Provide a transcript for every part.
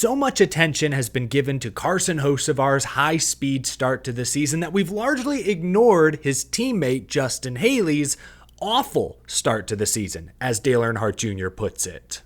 So much attention has been given to Carson Hocevar's high-speed start to the season that we've largely ignored his teammate Justin Haley's awful start to the season, as Dale Earnhardt Jr. puts it.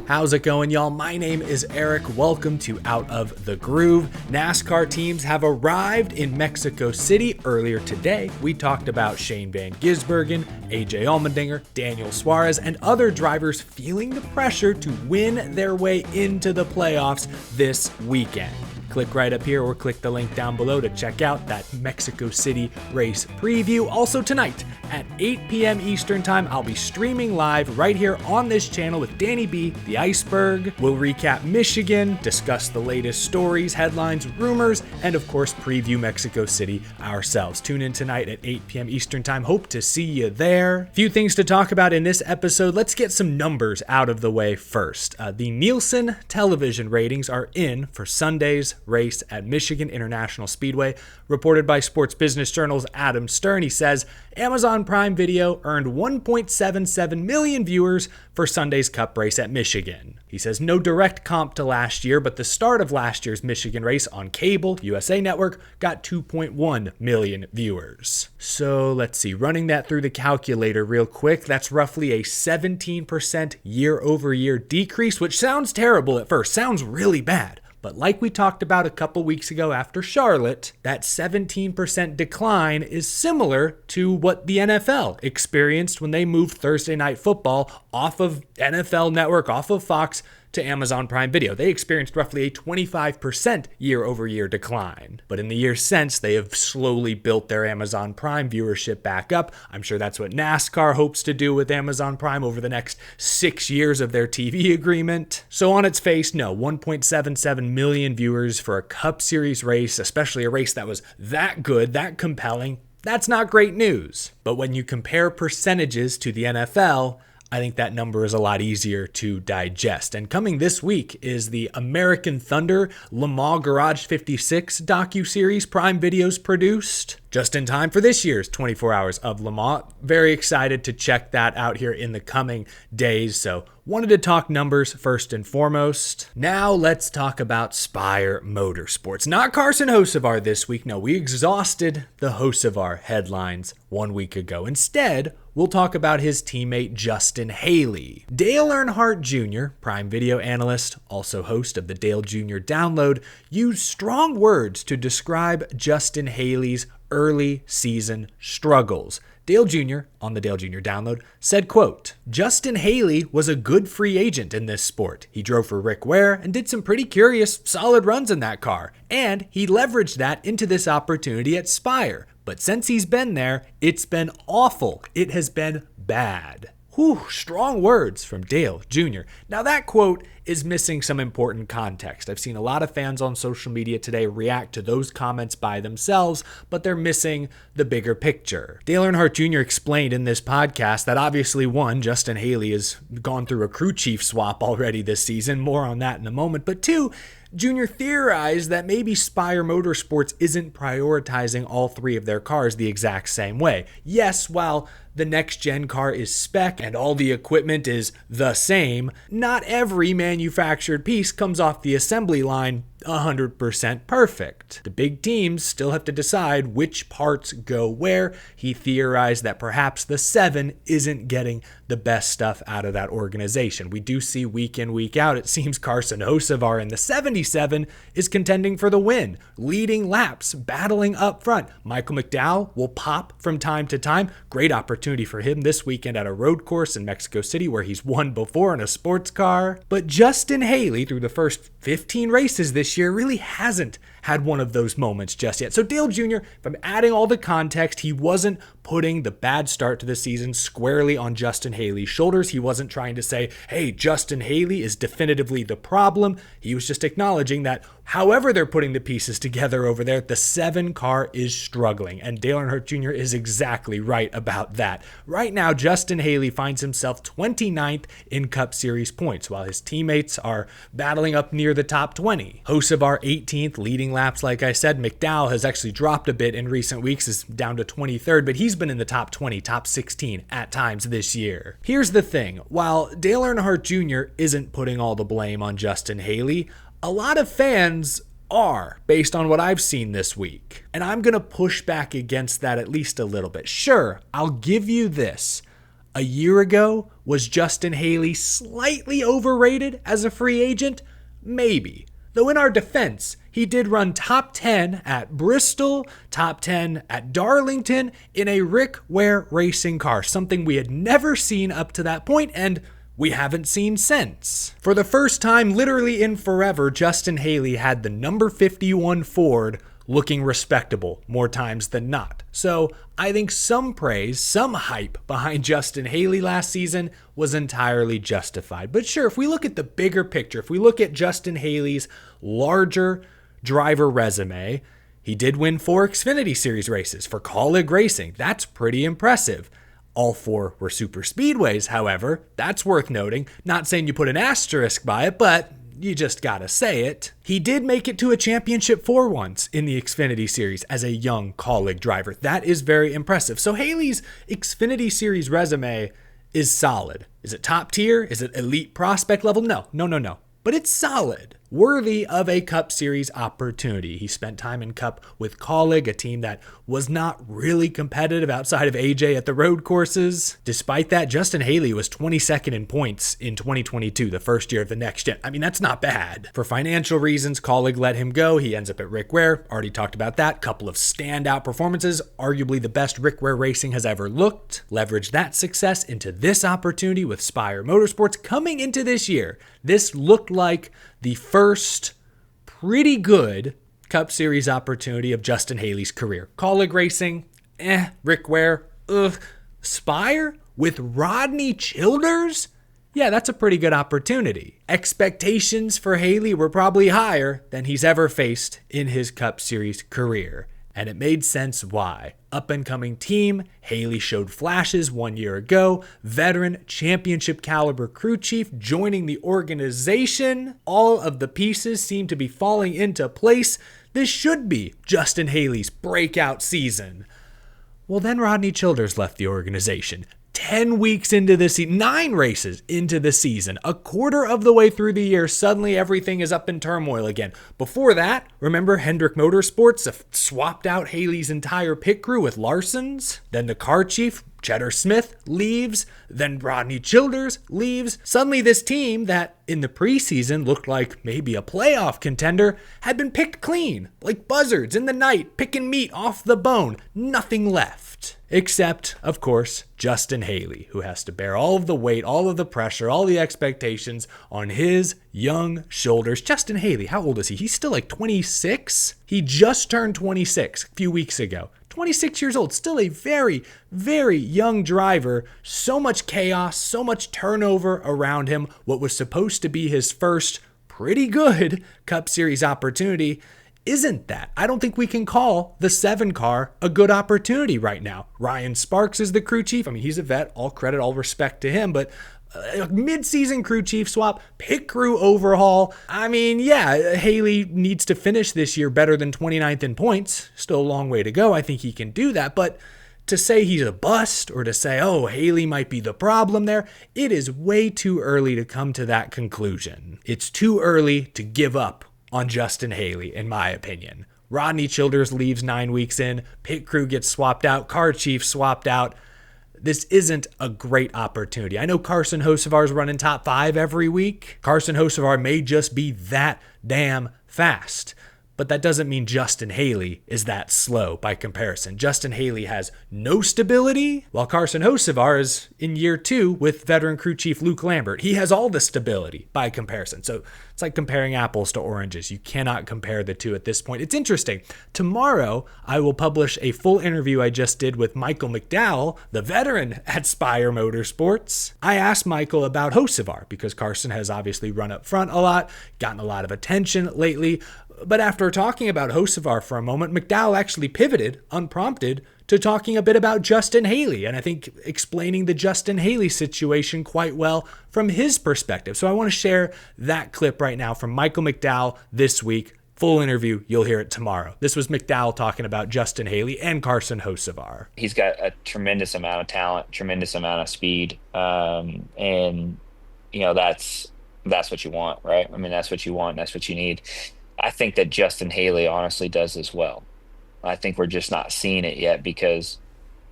How's it going, y'all? My name is Eric. Welcome to Out of the Groove. NASCAR teams have arrived in Mexico City earlier today. We talked about Shane Van Gisbergen, AJ Allmendinger, Daniel Suarez, and other drivers feeling the pressure to win their way into the playoffs this weekend. Click right up here or click the link down below to check out that Mexico City race preview. Also tonight at 8 p.m. Eastern Time, I'll be streaming live right here on this channel with Danny B, the Iceberg. We'll recap Michigan, discuss the latest stories, headlines, rumors, and of course preview Mexico City ourselves. Tune in tonight at 8 p.m. Eastern Time. Hope to see you there. Few things to talk about in this episode. Let's get some numbers out of the way first. The Nielsen television ratings are in for Sunday's race at Michigan International Speedway. Reported by Sports Business Journal's Adam Stern, he says Amazon Prime Video earned 1.77 million viewers for Sunday's Cup race at Michigan. He says no direct comp to last year, but the start of last year's Michigan race on cable, USA Network, got 2.1 million viewers. So let's see, running that through the calculator real quick, that's roughly a 17% year-over-year decrease, which sounds terrible at first, sounds really bad. But like we talked about a couple weeks ago after Charlotte, that 17% decline is similar to what the NFL experienced when they moved Thursday Night Football off of NFL Network, off of Fox, to Amazon Prime Video. They experienced roughly a 25% year-over-year decline. But in the years since, they have slowly built their Amazon Prime viewership back up. I'm sure that's what NASCAR hopes to do with Amazon Prime over the next 6 years of their TV agreement. So on its face, no, 1.77 million viewers for a Cup Series race, especially a race that was that good, that compelling, that's not great news. But when you compare percentages to the NFL, I think that number is a lot easier to digest. And coming this week is the American Thunder Le Mans Garage 56 docuseries Prime Video's produced, just in time for this year's 24 Hours of Le Mans. Very excited to check that out here in the coming days. So wanted to talk numbers first and foremost. Now let's talk about Spire Motorsports. Not Carson Hocevar this week. No, we exhausted the Hocevar headlines 1 week ago. Instead, we'll talk about his teammate Justin Haley. Dale Earnhardt Jr., Prime Video analyst, also host of the Dale Jr. Download, used strong words to describe Justin Haley's early season struggles. Dale Jr., on the Dale Jr. Download, said, quote, Justin Haley was a good free agent in this sport. He drove for Rick Ware and did some pretty curious, solid runs in that car. And he leveraged that into this opportunity at Spire. But since he's been there, it's been awful. It has been bad. Whew, strong words from Dale Jr. Now that quote is missing some important context. I've seen a lot of fans on social media today react to those comments by themselves, but they're missing the bigger picture. Dale Earnhardt Jr. explained in this podcast that obviously one, Justin Haley has gone through a crew chief swap already this season. More on that in a moment. But two, Jr. theorized that maybe Spire Motorsports isn't prioritizing all three of their cars the exact same way. Yes, while the next-gen car is spec and all the equipment is the same, not every manufactured piece comes off the assembly line 100% perfect. The big teams still have to decide which parts go where. He theorized that perhaps the 7 isn't getting the best stuff out of that organization. We do see week in, week out, it seems Carson Hocevar in the 77 is contending for the win, leading laps, battling up front. Michael McDowell will pop from time to time. Great opportunity for him this weekend at a road course in Mexico City where he's won before in a sports car. But Justin Haley, through the first 15 races this year, really hasn't had one of those moments just yet. So Dale Jr., if I'm adding all the context, he wasn't putting the bad start to the season squarely on Justin Haley's shoulders. He wasn't trying to say, hey, Justin Haley is definitively the problem. He was just acknowledging that however they're putting the pieces together over there, the 7 car is struggling. And Dale Earnhardt Jr. is exactly right about that. Right now, Justin Haley finds himself 29th in Cup Series points, while his teammates are battling up near the top 20. Hocevar 18th, leading leading laps, like I said. McDowell has actually dropped a bit in recent weeks, is down to 23rd, but he's been in the top 20, top 16 at times this year. Here's the thing. While Dale Earnhardt Jr. isn't putting all the blame on Justin Haley, a lot of fans are, based on what I've seen this week. And I'm going to push back against that at least a little bit. Sure, I'll give you this. A year ago, was Justin Haley slightly overrated as a free agent? Maybe. Though in our defense, he did run top 10 at Bristol, top 10 at Darlington in a Rick Ware racing car, something we had never seen up to that point, and we haven't seen since. For the first time, literally in forever, Justin Haley had the number 51 Ford looking respectable more times than not. So I think some praise, some hype behind Justin Haley last season was entirely justified. But sure, if we look at the bigger picture, if we look at Justin Haley's larger driver resume, he did win 4 Xfinity Series races for Colleague Racing. That's pretty impressive. All 4 were super speedways, however. That's worth noting. Not saying you put an asterisk by it, but you just gotta say it. He did make it to a championship 4 once in the Xfinity Series as a young Colleague driver. That is very impressive. So Haley's Xfinity Series resume is solid. Is it top tier? Is it elite prospect level? No. But it's solid. Worthy of a Cup Series opportunity. He spent time in Cup with Colleague, a team that was not really competitive outside of AJ at the road courses. Despite that, Justin Haley was 22nd in points in 2022, the first year of the next gen. I mean, that's not bad. For financial reasons, Colleague let him go. He ends up at Rick Ware. Already talked about that. Couple of standout performances. Arguably the best Rick Ware Racing has ever looked. Leveraged that success into this opportunity with Spire Motorsports coming into this year. This looked like the first pretty good Cup Series opportunity of Justin Haley's career. Colleague Racing, Rick Ware, Spire with Rodney Childers? Yeah, that's a pretty good opportunity. Expectations for Haley were probably higher than he's ever faced in his Cup Series career. And it made sense why. Up-and-coming team, Haley showed flashes 1 year ago, veteran championship caliber crew chief joining the organization. All of the pieces seem to be falling into place. This should be Justin Haley's breakout season. Well, then Rodney Childers left the organization. 10 weeks into the season, 9 races into the season, a quarter of the way through the year, suddenly everything is up in turmoil again. Before that, remember Hendrick Motorsports swapped out Haley's entire pit crew with Larson's? Then the car chief, Cheddar Smith, leaves. Then Rodney Childers leaves. Suddenly this team that in the preseason looked like maybe a playoff contender had been picked clean, like buzzards in the night, picking meat off the bone. Nothing left. Except, of course, Justin Haley, who has to bear all of the weight, all of the pressure, all the expectations on his young shoulders. Justin Haley, how old is he? He's still like 26? He just turned 26 a few weeks ago. 26 years old, still a very, very young driver. So much chaos, so much turnover around him. What was supposed to be his first pretty good Cup Series opportunity isn't that. I don't think we can call the 7 car a good opportunity right now. Ryan Sparks is the crew chief. I mean, he's a vet. All credit, all respect to him, but mid-season crew chief swap, pit crew overhaul. I mean, yeah, Haley needs to finish this year better than 29th in points. Still a long way to go. I think he can do that, but to say he's a bust or to say, oh, Haley might be the problem there, it is way too early to come to that conclusion. It's too early to give up on Justin Haley, in my opinion. Rodney Childers leaves 9 weeks in, pit crew gets swapped out, car chief swapped out. This isn't a great opportunity. I know Carson Hocevar's running top 5 every week. Carson Hocevar may just be that damn fast. But that doesn't mean Justin Haley is that slow by comparison. Justin Haley has no stability, while Carson Hocevar is in year 2 with veteran crew chief Luke Lambert. He has all the stability by comparison. So it's like comparing apples to oranges. You cannot compare the two at this point. It's interesting. Tomorrow, I will publish a full interview I just did with Michael McDowell, the veteran at Spire Motorsports. I asked Michael about Hocevar because Carson has obviously run up front a lot, gotten a lot of attention lately. But after talking about Hocevar for a moment, McDowell actually pivoted, unprompted, to talking a bit about Justin Haley, and I think explaining the Justin Haley situation quite well from his perspective. So I want to share that clip right now from Michael McDowell this week. Full interview, you'll hear it tomorrow. This was McDowell talking about Justin Haley and Carson Hocevar. He's got a tremendous amount of talent, tremendous amount of speed, and that's what you want, right? I mean, that's what you want. That's what you need. I think that Justin Haley honestly does as well. I think we're just not seeing it yet because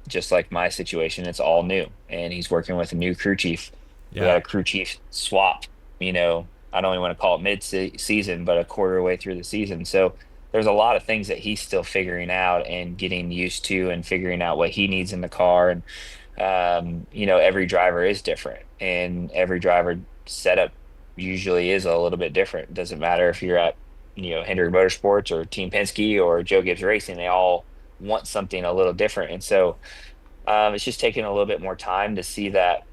just like my situation, it's all new, and he's working with a new crew chief. We got Yeah. a crew chief swap. I don't even want to call it mid-season, but a quarter way through the season. So there's a lot of things that he's still figuring out and getting used to, and figuring out what he needs in the car. And every driver is different, and every driver setup usually is a little bit different. It doesn't matter if you're at Hendrick Motorsports or Team Penske or Joe Gibbs Racing; they all want something a little different. And so it's just taking a little bit more time to see that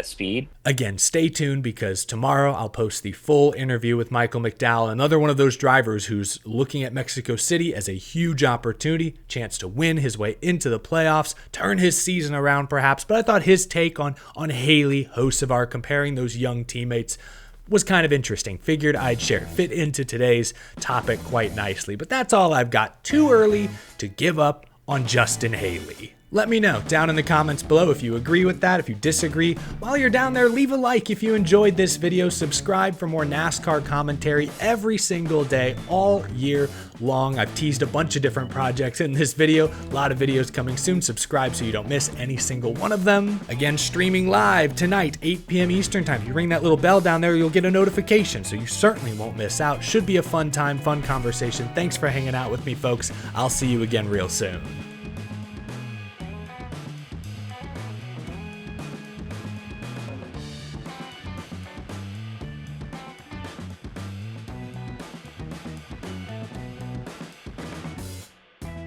speed. Again, stay tuned because tomorrow I'll post the full interview with Michael McDowell, another one of those drivers who's looking at Mexico City as a huge opportunity, chance to win his way into the playoffs, turn his season around perhaps. But I thought his take on Haley, Hocevar, comparing those young teammates was kind of interesting. Figured I'd share. Fit into today's topic quite nicely. But that's all I've got. Too early to give up on Justin Haley. Let me know down in the comments below if you agree with that, if you disagree. While you're down there, leave a like if you enjoyed this video. Subscribe for more NASCAR commentary every single day, all year long. I've teased a bunch of different projects in this video. A lot of videos coming soon. Subscribe so you don't miss any single one of them. Again, streaming live tonight, 8 p.m. Eastern time. If you ring that little bell down there, you'll get a notification, so you certainly won't miss out. Should be a fun time, fun conversation. Thanks for hanging out with me, folks. I'll see you again real soon.